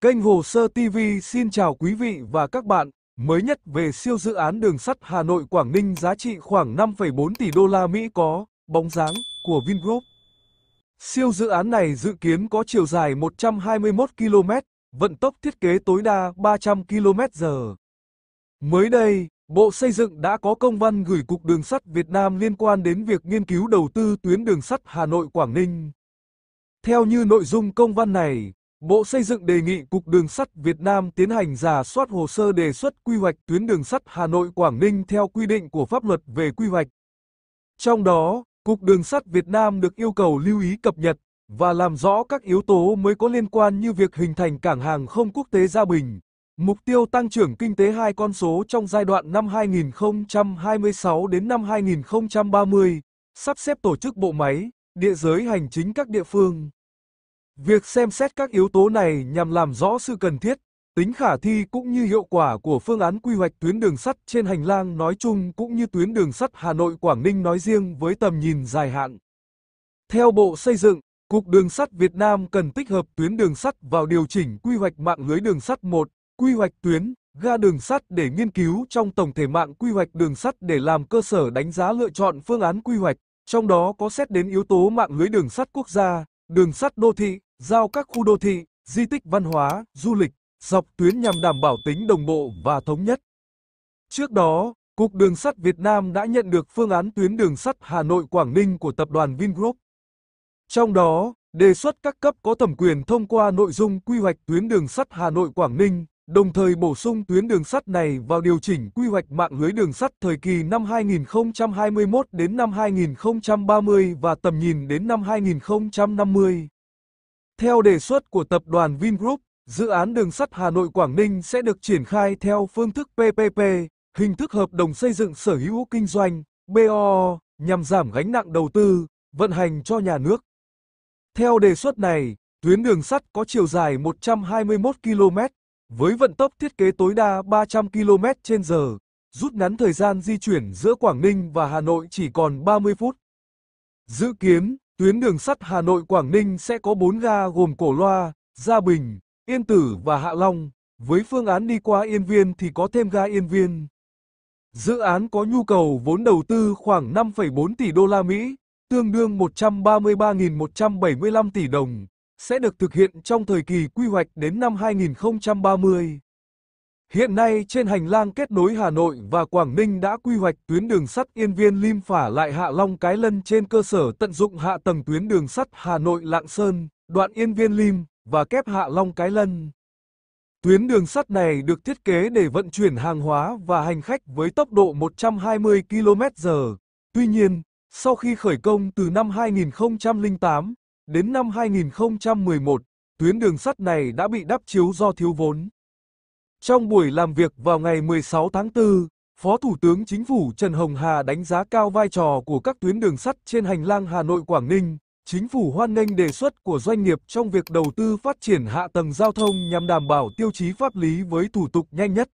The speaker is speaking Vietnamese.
Kênh Hồ Sơ TV xin chào quý vị và các bạn. Mới nhất về siêu dự án đường sắt Hà Nội Quảng Ninh giá trị khoảng 5,4 tỷ đô la Mỹ có bóng dáng của Vingroup. Siêu dự án này dự kiến có chiều dài 121 km, vận tốc thiết kế tối đa 300 km/h. Mới đây, Bộ Xây dựng đã có công văn gửi Cục Đường sắt Việt Nam liên quan đến việc nghiên cứu đầu tư tuyến đường sắt Hà Nội Quảng Ninh. Theo như nội dung công văn này, Bộ Xây dựng đề nghị Cục Đường sắt Việt Nam tiến hành rà soát hồ sơ đề xuất quy hoạch tuyến đường sắt Hà Nội Quảng Ninh theo quy định của pháp luật về quy hoạch. Trong đó, Cục Đường sắt Việt Nam được yêu cầu lưu ý cập nhật và làm rõ các yếu tố mới có liên quan như việc hình thành cảng hàng không quốc tế Gia Bình, mục tiêu tăng trưởng kinh tế 2 con số trong giai đoạn năm 2026 đến năm 2030, sắp xếp tổ chức bộ máy, địa giới hành chính các địa phương. Việc xem xét các yếu tố này nhằm làm rõ sự cần thiết, tính khả thi cũng như hiệu quả của phương án quy hoạch tuyến đường sắt trên hành lang nói chung cũng như tuyến đường sắt Hà Nội Quảng Ninh nói riêng với tầm nhìn dài hạn. Theo Bộ Xây dựng, Cục Đường sắt Việt Nam cần tích hợp tuyến đường sắt vào điều chỉnh quy hoạch mạng lưới đường sắt 1, quy hoạch tuyến, ga đường sắt để nghiên cứu trong tổng thể mạng quy hoạch đường sắt để làm cơ sở đánh giá lựa chọn phương án quy hoạch, trong đó có xét đến yếu tố mạng lưới đường sắt quốc gia, đường sắt đô thị, giao các khu đô thị, di tích văn hóa, du lịch, dọc tuyến nhằm đảm bảo tính đồng bộ và thống nhất. Trước đó, Cục Đường sắt Việt Nam đã nhận được phương án tuyến đường sắt Hà Nội Quảng Ninh của tập đoàn Vingroup. Trong đó, đề xuất các cấp có thẩm quyền thông qua nội dung quy hoạch tuyến đường sắt Hà Nội Quảng Ninh, đồng thời bổ sung tuyến đường sắt này vào điều chỉnh quy hoạch mạng lưới đường sắt thời kỳ năm 2021 đến năm 2030 và tầm nhìn đến năm 2050. Theo đề xuất của tập đoàn Vingroup, dự án đường sắt Hà Nội Quảng Ninh sẽ được triển khai theo phương thức PPP, hình thức hợp đồng xây dựng sở hữu kinh doanh, BOO, nhằm giảm gánh nặng đầu tư, vận hành cho nhà nước. Theo đề xuất này, tuyến đường sắt có chiều dài 121 km, với vận tốc thiết kế tối đa 300 km/h, rút ngắn thời gian di chuyển giữa Quảng Ninh và Hà Nội chỉ còn 30 phút. Dự kiến, tuyến đường sắt Hà Nội Quảng Ninh sẽ có 4 ga gồm Cổ Loa, Gia Bình, Yên Tử và Hạ Long, với phương án đi qua Yên Viên thì có thêm ga Yên Viên. Dự án có nhu cầu vốn đầu tư khoảng 5,4 tỷ đô la Mỹ, tương đương 133.175 tỷ đồng, sẽ được thực hiện trong thời kỳ quy hoạch đến năm 2030. Hiện nay trên hành lang kết nối Hà Nội và Quảng Ninh đã quy hoạch tuyến đường sắt Yên Viên Lim phả lại Hạ Long Cái Lân trên cơ sở tận dụng hạ tầng tuyến đường sắt Hà Nội Lạng Sơn, đoạn Yên Viên Lim và kép Hạ Long Cái Lân. Tuyến đường sắt này được thiết kế để vận chuyển hàng hóa và hành khách với tốc độ 120 km/h. Tuy nhiên, sau khi khởi công từ năm 2008 đến năm 2011, tuyến đường sắt này đã bị đắp chiếu do thiếu vốn. Trong buổi làm việc vào ngày 16 tháng 4, Phó Thủ tướng Chính phủ Trần Hồng Hà đánh giá cao vai trò của các tuyến đường sắt trên hành lang Hà Nội Quảng Ninh. Chính phủ hoan nghênh đề xuất của doanh nghiệp trong việc đầu tư phát triển hạ tầng giao thông nhằm đảm bảo tiêu chí pháp lý với thủ tục nhanh nhất.